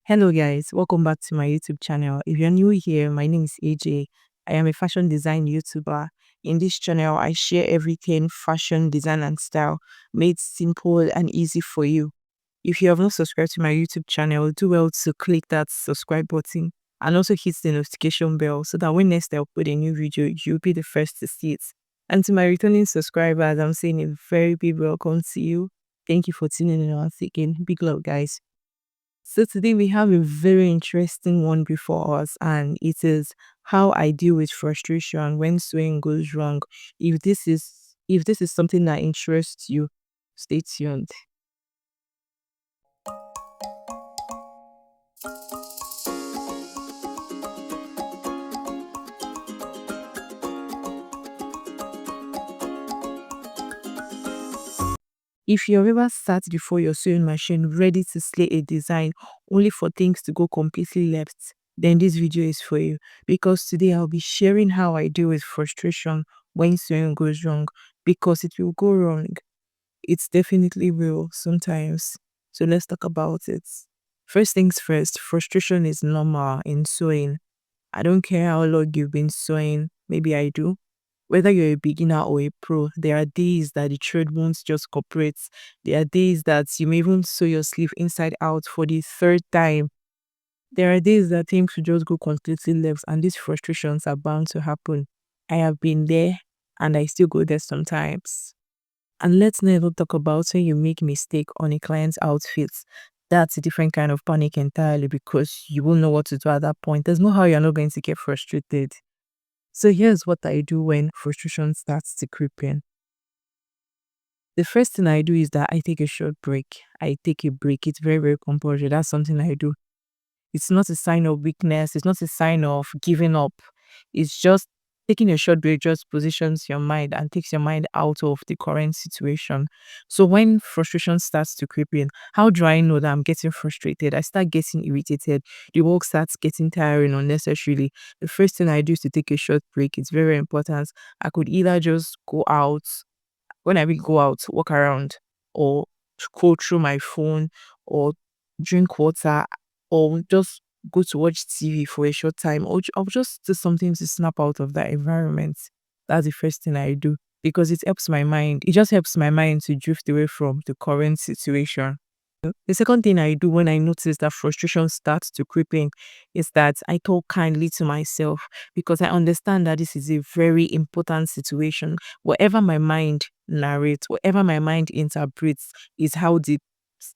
Hello, guys. Welcome back to my YouTube channel. If you're new here, my name is AJ. I am a fashion design YouTuber. In this channel, I share everything fashion, design, and style made simple and easy for you. If you have not subscribed to my YouTube channel, do well to click that subscribe button and also hit the notification bell so that when next I upload a new video, you'll be the first to see it. And to my returning subscribers, I'm saying a very big welcome to you. Thank you for tuning in once again. Big love, guys. So today we have a very interesting one before us, and it is how I deal with frustration when sewing goes wrong. If this is something that interests you, stay tuned. If you've ever sat before your sewing machine ready to slay a design only for things to go completely left, then this video is for you, because today I'll be sharing how I deal with frustration when sewing goes wrong, because it will go wrong. It's definitely will sometimes. So let's talk about it. First things first, frustration is normal in sewing. I don't care how long you've been sewing, maybe I do. Whether you're a beginner or a pro, there are days that the thread won't just cooperate. There are days that you may even sew your sleeve inside out for the third time. There are days that things will just go completely left, and these frustrations are bound to happen. I have been there, and I still go there sometimes. And let's never talk about when you make mistake on a client's outfit. That's a different kind of panic entirely, because you won't know what to do at that point. There's no how you're not going to get frustrated. So here's what I do when frustration starts to creep in. The first thing I do is that I take a short break. I take a break. It's very, very compulsory. That's something I do. It's not a sign of weakness. It's not a sign of giving up. It's just taking a short break just positions your mind and takes your mind out of the current situation. So when frustration starts to creep in, how do I know that I'm getting frustrated? I start getting irritated. The work starts getting tiring unnecessarily. The first thing I do is to take a short break. It's very important. I could either just go out, when I will go out, walk around, or scroll through my phone, or drink water, or just go to watch TV for a short time, or just do something to snap out of that environment. That's the first thing I do, because it helps my mind. It just helps my mind to drift away from the current situation. The second thing I do when I notice that frustration starts to creep in is that I talk kindly to myself, because I understand that this is a very important situation. Whatever my mind narrates, whatever my mind interprets, is how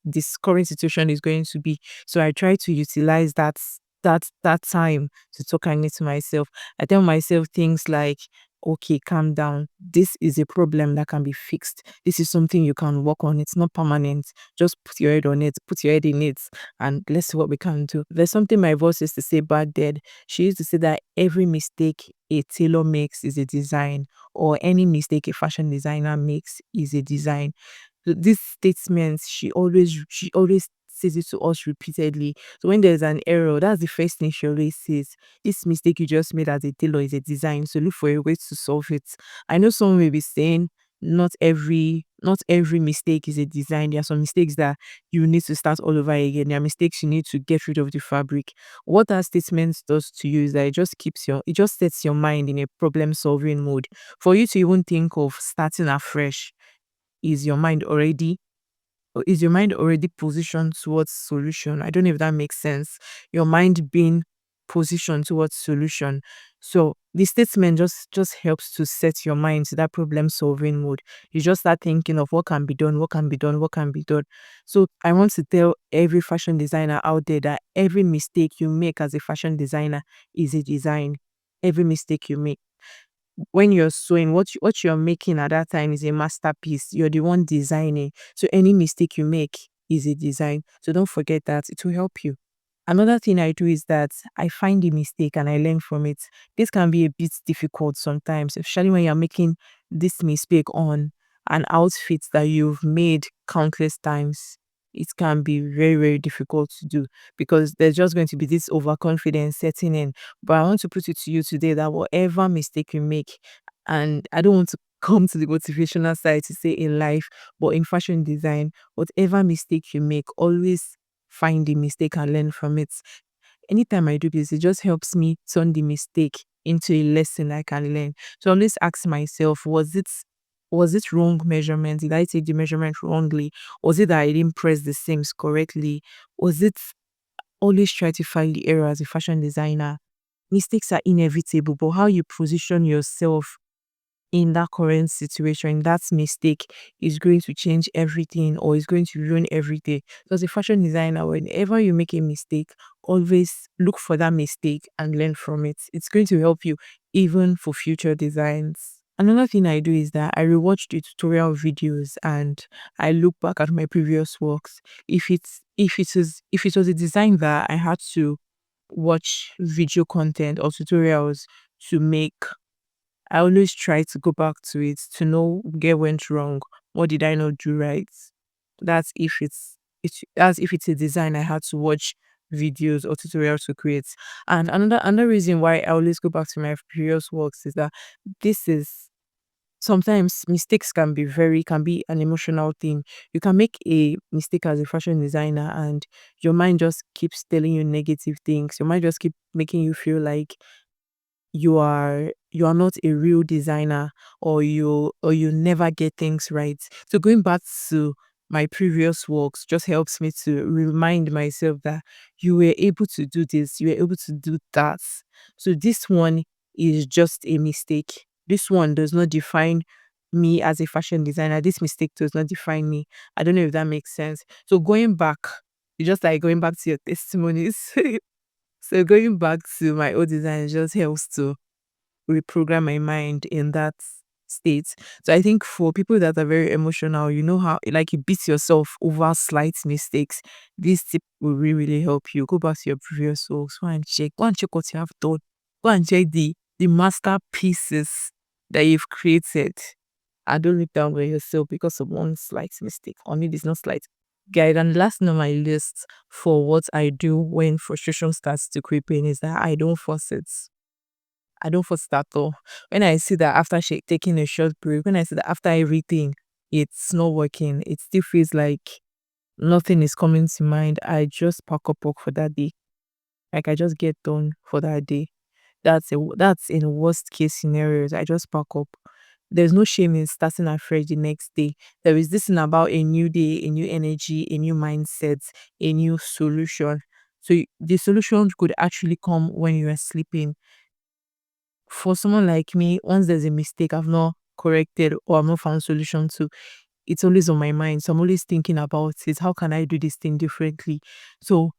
this current situation is going to be. So I try to utilize that time to talk kindly to myself. I tell myself things like, okay, calm down. This is a problem that can be fixed. This is something you can work on. It's not permanent. Just put your head on it, put your head in it, and let's see what we can do. There's something my boss used to say back then. She used to say that every mistake a tailor makes is a design, or any mistake a fashion designer makes is a design. This statement, she always says it to us repeatedly. So when there's an error, that's the first thing she always says. This mistake you just made as a tailor is a design, so look for a way to solve it. I know someone may be saying not every mistake is a design. There are some mistakes that you need to start all over again. There are mistakes you need to get rid of the fabric. What that statement does to you is that it just sets your mind in a problem solving mode. For you to even think of starting afresh, is your mind already positioned towards solution? I don't know if that makes sense. Your mind being positioned towards solution. So the statement just helps to set your mind to that problem solving mode. You just start thinking of what can be done, what can be done, what can be done. So I want to tell every fashion designer out there that every mistake you make as a fashion designer is a design. Every mistake you make when you're sewing, what you're making at that time is a masterpiece. You're the one designing. So any mistake you make is a design. So don't forget that. It will help you. Another thing I do is that I find the mistake and I learn from it. This can be a bit difficult sometimes, especially when you're making this mistake on an outfit that you've made countless times. It can be very, very difficult to do, because there's just going to be this overconfidence setting in. But I want to put it to you today that whatever mistake you make, and I don't want to come to the motivational side to say in life, but in fashion design, whatever mistake you make, always find the mistake and learn from it. Anytime I do this, it just helps me turn the mistake into a lesson I can learn. So I always ask myself, was it wrong measurement? Did I take the measurement wrongly? Was it that I didn't press the seams correctly? Was it always try to find the error as a fashion designer? Mistakes are inevitable, but how you position yourself in that current situation, that mistake is going to change everything or is going to ruin everything. So as a fashion designer, whenever you make a mistake, always look for that mistake and learn from it. It's going to help you even for future designs. Another thing I do is that I rewatch the tutorial videos and I look back at my previous works. If it was a design that I had to watch video content or tutorials to make, I always try to go back to it to know where went wrong. What did I not do right? That's if it's a design I had to watch videos or tutorials to create. And another reason why I always go back to my previous works is that this is sometimes mistakes can be an emotional thing. You can make a mistake as a fashion designer and your mind just keeps telling you negative things. Your mind just keep making you feel like you are not a real designer, or you never get things right. So going back to my previous works just helps me to remind myself that you were able to do this, you were able to do that. So this one is just a mistake. This one does not define me as a fashion designer. This mistake does not define me. I don't know if that makes sense. So going back, it's just like going back to your testimonies. So going back to my old design just helps to reprogram my mind in that state. So I think for people that are very emotional, you know how like you beat yourself over slight mistakes. This tip will really, really help you. Go back to your previous works. Go and check what you have done. Go and check the masterpieces that you've created. And don't look down on yourself because of one slight mistake. Or maybe it's not slight. Guide, and last on my list for what I do when frustration starts to creep in is that I don't force it. I don't force it at all. When I see that after taking a short break, when I see that after everything, it's not working, it still feels like nothing is coming to mind, I just pack up work for that day. Like I just get done for that day. That's in worst case scenarios. I just pack up. There's no shame in starting afresh the next day. There is this thing about a new day, a new energy, a new mindset, a new solution. So the solution could actually come when you are sleeping. For someone like me, once there's a mistake I've not corrected or I've not found solution to, it's always on my mind. So I'm always thinking about it. How can I do this thing differently? So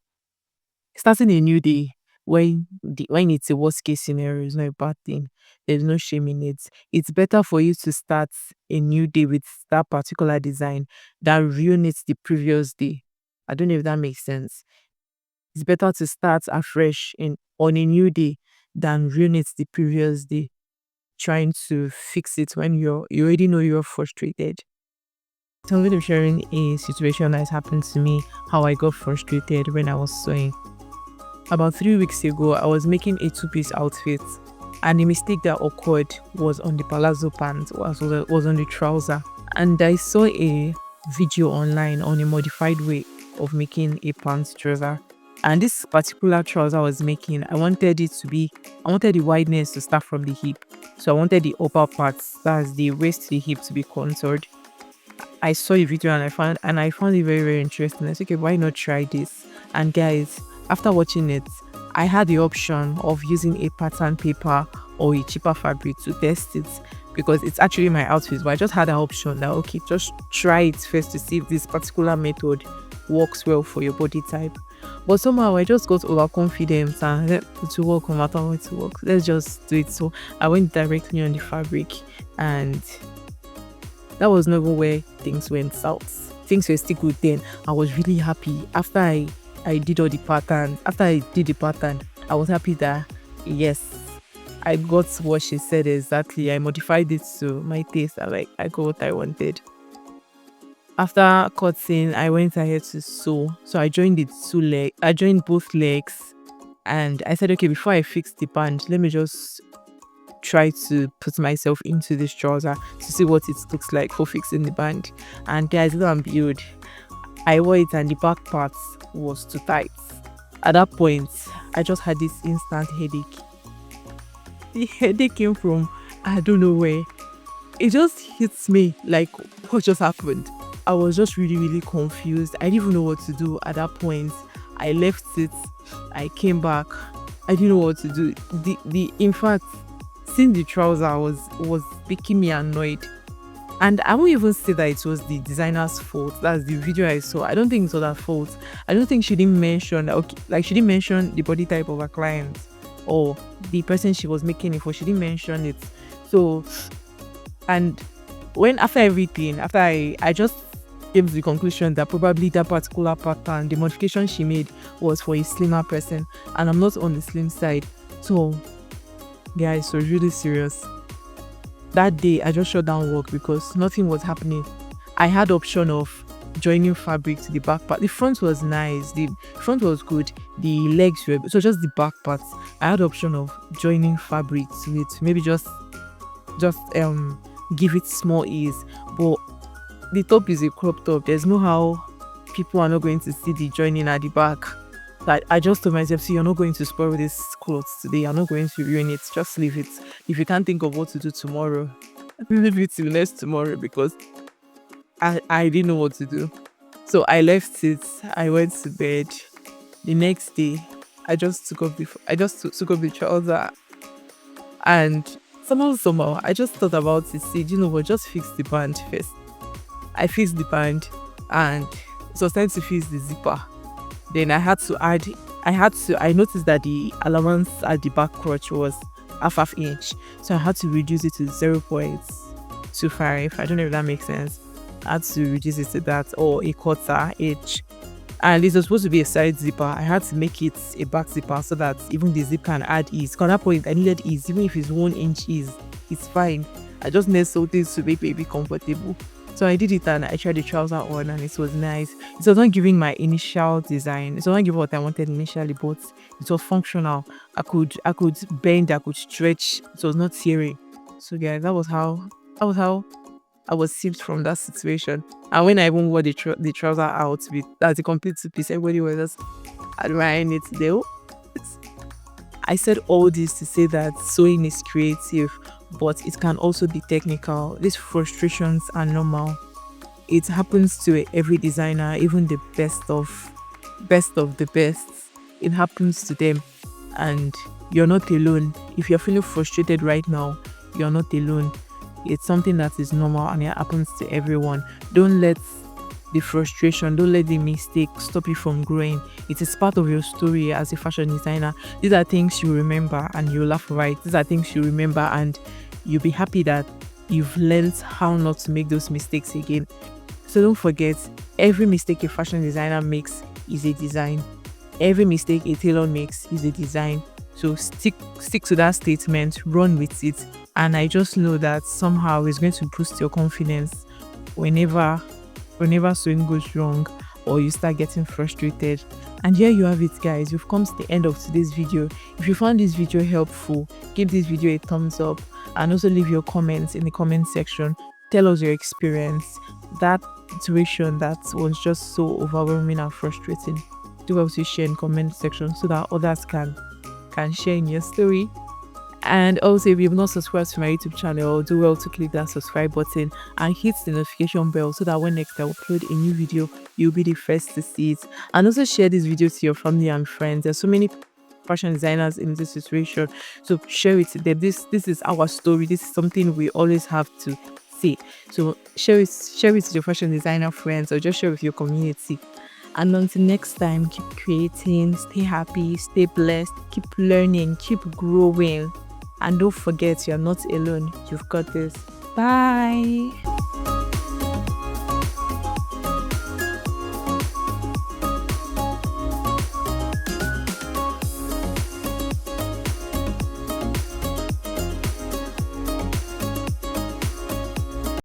starting a new day when it's a worst case scenario is not a bad thing. There's no shame in it. It's better for you to start a new day with that particular design than ruin it the previous day. I don't know if that makes sense. It's better to start afresh on a new day than ruin it the previous day, trying to fix it when you already know you're frustrated. So I'm going to be sharing a situation that has happened to me, how I got frustrated when I was sewing. About 3 weeks ago, I was making a two-piece outfit, and the mistake that occurred was on the palazzo pants, was on the trouser. And I saw a video online on a modified way of making a pants trouser. And this particular trouser I was making, I wanted the wideness to start from the hip. So I wanted the upper parts, that's the waist to the hip, to be contoured. I saw a video and I found it very, very interesting. I said, okay, why not try this? And guys, after watching it, I had the option of using a pattern paper or a cheaper fabric to test it, because it's actually my outfit. But I just had an option that, okay, just try it first to see if this particular method works well for your body type. But somehow I just got overconfident and it will work no matter what it works. Let's just do it. So I went directly on the fabric, and that was not even where things went south. Things were still good then. I was really happy after I did all the pattern. After I did the pattern, I was happy that yes, I got what she said exactly. I modified it to my taste. I got what I wanted. After cutting, I went ahead to sew. So I joined I joined both legs, and I said, okay, before I fix the band, let me just try to put myself into this trouser to see what it looks like for fixing the band. And guys, lo and behold, I wore it and the back part was too tight. At that point, I just had this instant headache. The headache came from I don't know where. It just hits me like what just happened. I was just really, really confused. I didn't even know what to do at that point. I left it. I came back. I didn't know what to do. The in fact, seeing the trouser was making me annoyed. And I won't even say that it was the designer's fault. That's the video I saw. I don't think it was her fault. I don't think she didn't mention she didn't mention the body type of her client or the person she was making it for. She didn't mention it. So, and when after everything, after I just came to the conclusion that probably that particular pattern, the modification she made was for a slimmer person, and I'm not on the slim side. So, guys, so really serious. That day I just shut down work because nothing was happening. I had option of joining fabric to the back part. The front was nice, the front was good, the legs were, so just the back parts. I had option of joining fabric to it, maybe just give it small ease. But the top is a crop top. There's no how people are not going to see the joining at the back. Like, I just told myself, see, you're not going to spoil this clothes today. You're not going to ruin it. Just leave it. If you can't think of what to do tomorrow, leave it till next tomorrow, because I didn't know what to do. So I left it. I went to bed. The next day, I just took off the trouser, and somehow I just thought about it. Said, you know what? Just fix the band first. I fixed the band, and it was time to fix the zipper. Then I noticed that the allowance at the back crotch was half inch. So I had to reduce it to 0.25. I don't know if that makes sense. I had to reduce it to that, or a quarter inch. And this was supposed to be a side zipper. I had to make it a back zipper so that even the zip can add ease. At that point, I needed ease. Even if it's 1 inch ease, it's fine. I just need something to make baby comfortable. So I did it and I tried the trouser on and it was nice. It was not giving my initial design. It was not giving what I wanted initially, but it was functional. I could bend, I could stretch. It was not tearing. So guys, that was how I was saved from that situation. And when I even wore the trouser out with that's a complete two-piece, everybody was just admiring it there. I said all this to say that sewing is creative, but it can also be technical. These frustrations are normal. It happens to every designer, even the best of the best. It happens to them, and you're not alone. If you're feeling frustrated right now, you're not alone. It's something that is normal and it happens to everyone. Don't let the frustration, don't let the mistake stop you from growing. It is part of your story as a fashion designer. These are things you remember and you laugh right. These are things you remember and you'll be happy that you've learned how not to make those mistakes again. So don't forget, every mistake a fashion designer makes is a design. Every mistake a tailor makes is a design. So stick to that statement, run with it. And I just know that somehow it's going to boost your confidence whenever sewing goes wrong or you start getting frustrated. And here you have it, guys. We've come to the end of today's video. If you found this video helpful, give this video a thumbs up and also leave your comments in the comment section. Tell us your experience, that situation that was just so overwhelming and frustrating. Do well to share in the comment section so that others can share in your story. And also, if you've not subscribed to my YouTube channel, do well to click that subscribe button and hit the notification bell so that when next I upload a new video, you'll be the first to see it. And also share this video to your family and friends. There's so many fashion designers in this situation, so share it to them. This is our story. This is something we always have to say. So share it with your fashion designer friends, or just share with your community. And until next time, keep creating, stay happy, stay blessed, keep learning, keep growing. And don't forget, you're not alone. You've got this. Bye.